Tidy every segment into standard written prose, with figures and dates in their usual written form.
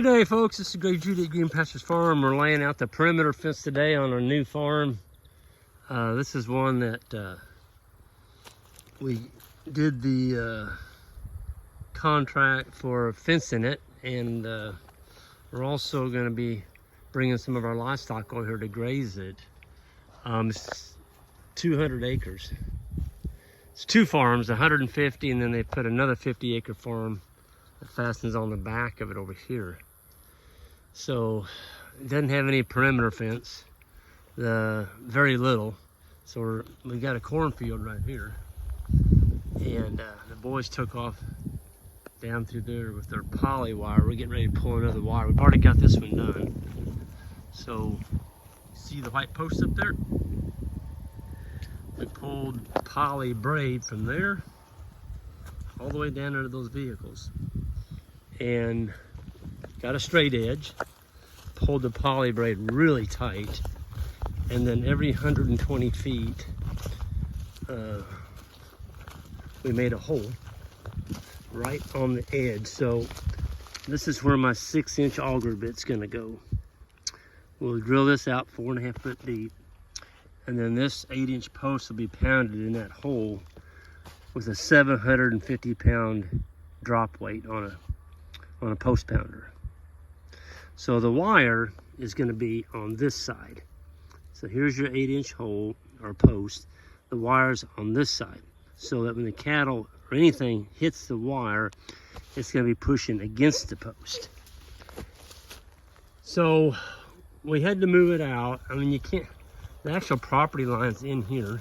Good day, folks. This is Greg Judy at Green Pastures Farm. We're laying out the perimeter fence today on our new farm. This is one that we did the contract for fencing it, and we're also going to be bringing some of our livestock over here to graze it. It's 200 acres. It's two farms, 150, and then they put another 50-acre farm that fastens on the back of it over here. So it doesn't have any perimeter fence, very little. So we got a cornfield right here, and the boys took off down through there with their poly wire. We're getting ready to pull another wire. We've already got this one done. So see the white post up there? We pulled poly braid from there all the way down into those vehicles, and got a straight edge, pulled the poly braid really tight, and then every 120 feet we made a hole right on the edge. So this is where my 6-inch auger bit's gonna go. We'll drill this out 4.5 foot deep, and then this 8-inch post will be pounded in that hole with a 750-pound drop weight on a post pounder. So the wire is going to be on this side. So here's your 8-inch hole or post. The wire's on this side, so that when the cattle or anything hits the wire, it's going to be pushing against the post. So we had to move it out. I mean, you can't, the actual property line's in here,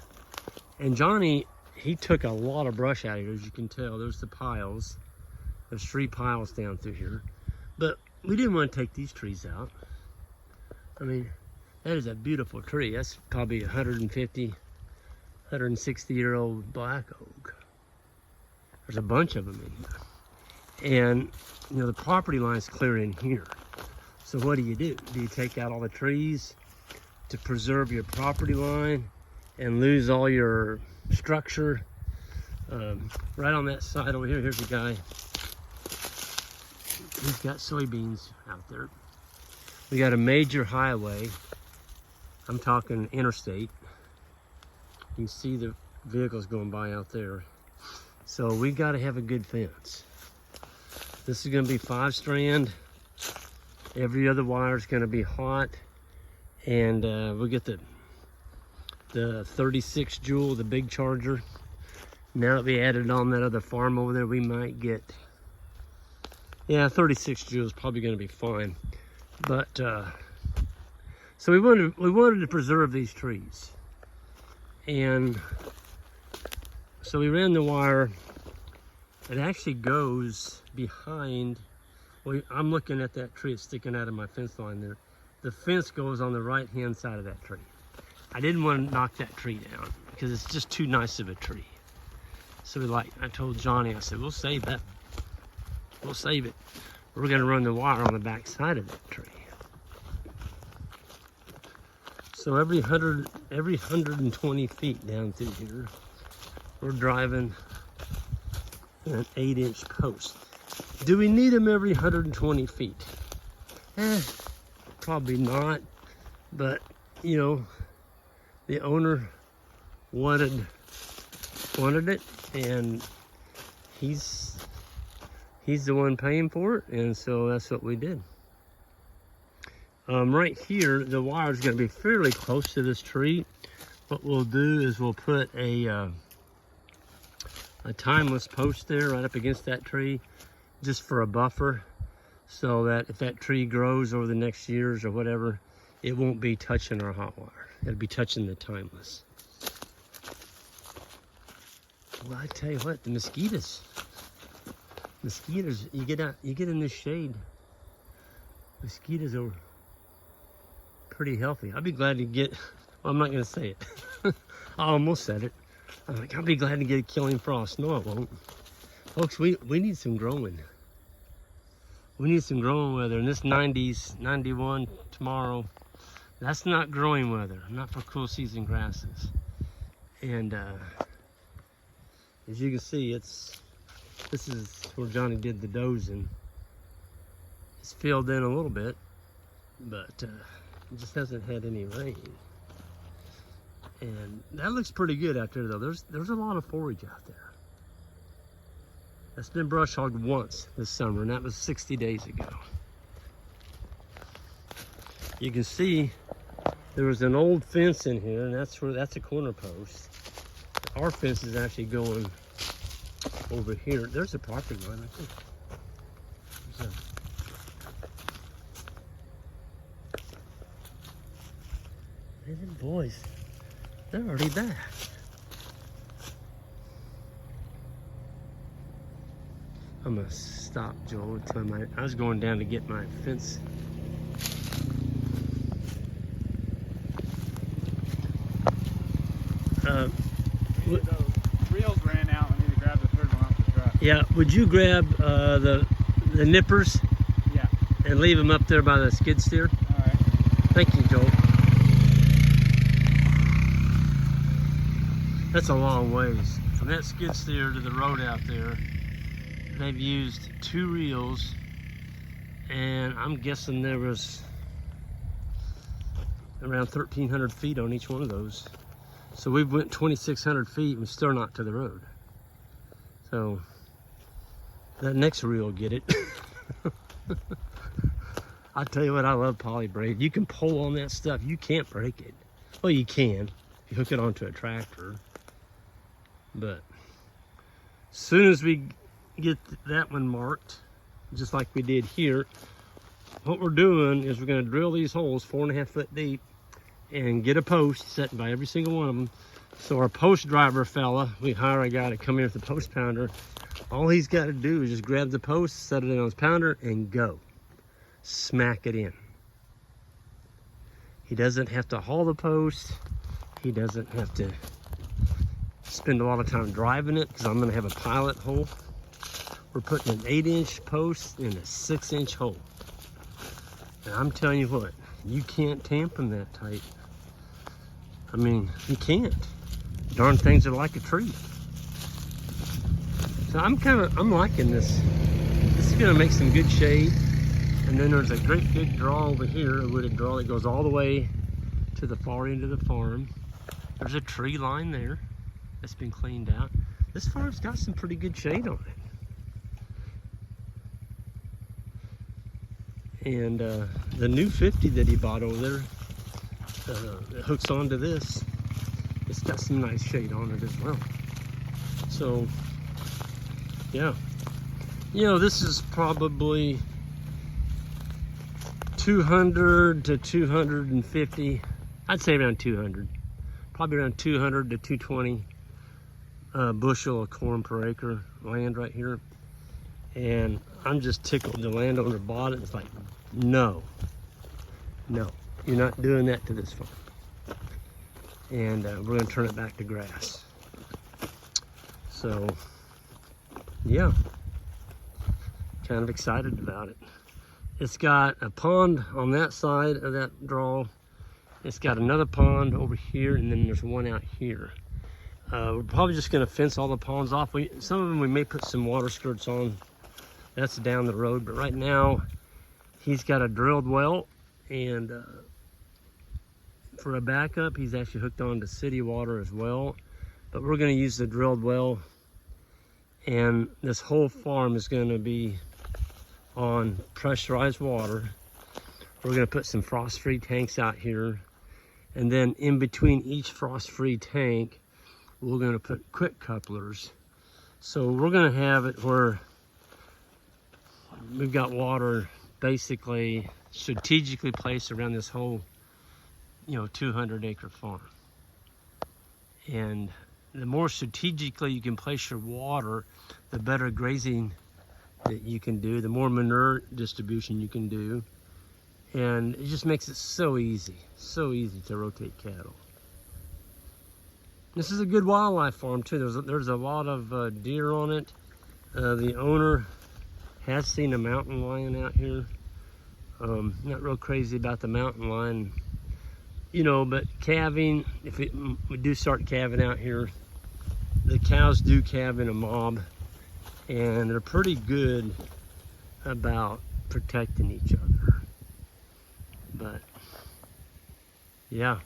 and Johnny, he took a lot of brush out of here. As you can tell, there's the piles. There's 3 piles down through here, but we didn't want to take these trees out. I mean, that is a beautiful tree. That's probably 150, 160-year-old black oak. There's a bunch of them in here. And, you know, the property line's clear in here. So what do? Do you take out all the trees to preserve your property line and lose all your structure? Right on that side over here, here's a guy. He's got soybeans out there. We got a major highway. I'm talking interstate. You can see the vehicles going by out there. So we got to have a good fence. This is going to be 5-strand. Every other wire is going to be hot. And we'll get the 36 joule, the big charger. Now that we added on that other farm over there, we might get, yeah, 36 joules is probably going to be fine. But so we wanted to preserve these trees, and so we ran the wire. It actually goes behind. Well, I'm looking at that tree. It's sticking out of my fence line there. The fence goes on the right-hand side of that tree. I didn't want to knock that tree down because it's just too nice of a tree. So I told Johnny, I said, we'll save that. We'll save it. We're going to run the wire on the back side of that tree. So every 120 feet down through here, we're driving an 8-inch post. Do we need them every 120 feet? Probably not. But, you know, the owner wanted it, and he's the one paying for it, and so that's what we did. Right here, the wire is going to be fairly close to this tree. What we'll do is we'll put a timeless post there right up against that tree, just for a buffer, so that if that tree grows over the next years or whatever, it won't be touching our hot wire. It'll be touching the timeless. Well, I tell you what, the mosquitoes, you get in this shade, mosquitoes are pretty healthy. I'll be glad to get, well, I'm not going to say it. I almost said it. I'm like, I'll be glad to get a killing frost. No, I won't. Folks, we need some growing. We need some growing weather. In this 90s, 91 tomorrow, that's not growing weather. Not for cool season grasses. And as you can see, this is where Johnny did the dozing. It's filled in a little bit, but it just hasn't had any rain. And that looks pretty good out there, though. There's a lot of forage out there. That's been brush hogged once this summer, and that was 60 days ago. You can see there was an old fence in here, and that's a corner post. Our fence is actually going over here. There's a property line, I think. Man, them boys, they're already back. I'm gonna stop, Joel, and tell him I was going down to get my fence. The reels ran out. I need to grab the third one off the truck. Yeah, would you grab the nippers? Yeah. And leave them up there by the skid steer? All right. Thank you, Joel. That's a long ways. From that skid steer to the road out there, they've used 2 reels, and I'm guessing there was around 1,300 feet on each one of those. So we've went 2,600 feet and we're still not to the road. So that next reel will get it. I tell you what, I love poly braid. You can pull on that stuff. You can't break it. Well, you can. You hook it onto a tractor. But as soon as we get that one marked, just like we did here, what we're doing is we're going to drill these holes 4.5 foot deep and get a post set by every single one of them. So our post driver fella, we hire a guy to come in with the post pounder. All he's got to do is just grab the post, set it in on his pounder, and go. Smack it in. He doesn't have to haul the post. He doesn't have to spend a lot of time driving it, because I'm going to have a pilot hole. We're putting an 8-inch post in a 6-inch hole. And I'm telling you what, you can't tamp them that tight. I mean, you can't. Darn things are like a tree. So I'm liking this. This is gonna make some good shade. And then there's a great big draw over here, a wooded draw that goes all the way to the far end of the farm. There's a tree line there that's been cleaned out. This farm's got some pretty good shade on it. And the new 50 that he bought over there, it hooks onto this. It's got some nice shade on it as well. So, yeah. You know, this is probably 200 to 250. I'd say around 200. Probably around 200 to 220 bushel of corn per acre land right here. And I'm just tickled the landowner bought it. It's like, no, you're not doing that to this farm. And we're gonna turn it back to grass. So, yeah, kind of excited about it. It's got a pond on that side of that draw. It's got another pond over here, and then there's one out here. We're probably just gonna fence all the ponds off. Some of them we may put some water skirts on. That's down the road, but right now he's got a drilled well, and for a backup, he's actually hooked on to city water as well. But we're going to use the drilled well, and this whole farm is going to be on pressurized water. We're going to put some frost-free tanks out here, and then in between each frost-free tank, we're going to put quick couplers. So we're going to have it where we've got water basically strategically placed around this whole 200-acre farm. And the more strategically you can place your water, the better grazing that you can do, the more manure distribution you can do. And it just makes it so easy to rotate cattle. This is a good wildlife farm too. There's a lot of deer on it. The owner has seen a mountain lion out here. Not real crazy about the mountain lion, but calving, if we do start calving out here, the cows do calve in a mob, and they're pretty good about protecting each other. But yeah,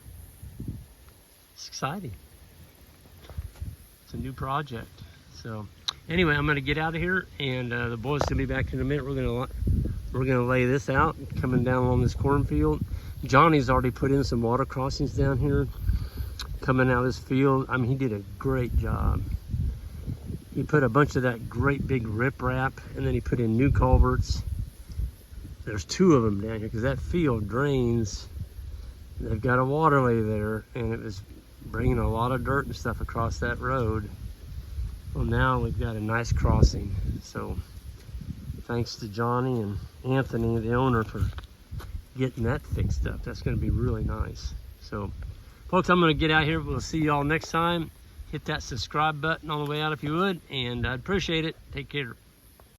it's exciting. It's a new project. So anyway, I'm gonna get out of here, and the boys will be back in a minute. We're gonna lay this out, coming down along this cornfield. Johnny's already put in some water crossings down here, coming out of this field. I mean, he did a great job. He put a bunch of that great big riprap, and then he put in new culverts. There's 2 of them down here because that field drains. They've got a waterway there, and it was bringing a lot of dirt and stuff across that road. Well, now we've got a nice crossing. So thanks to Johnny and Anthony, the owner, for getting that fixed up. That's going to be really nice. So folks, I'm going to get out here. We'll see you all next time. Hit that subscribe button on the way out if you would, and I'd appreciate it. Take care.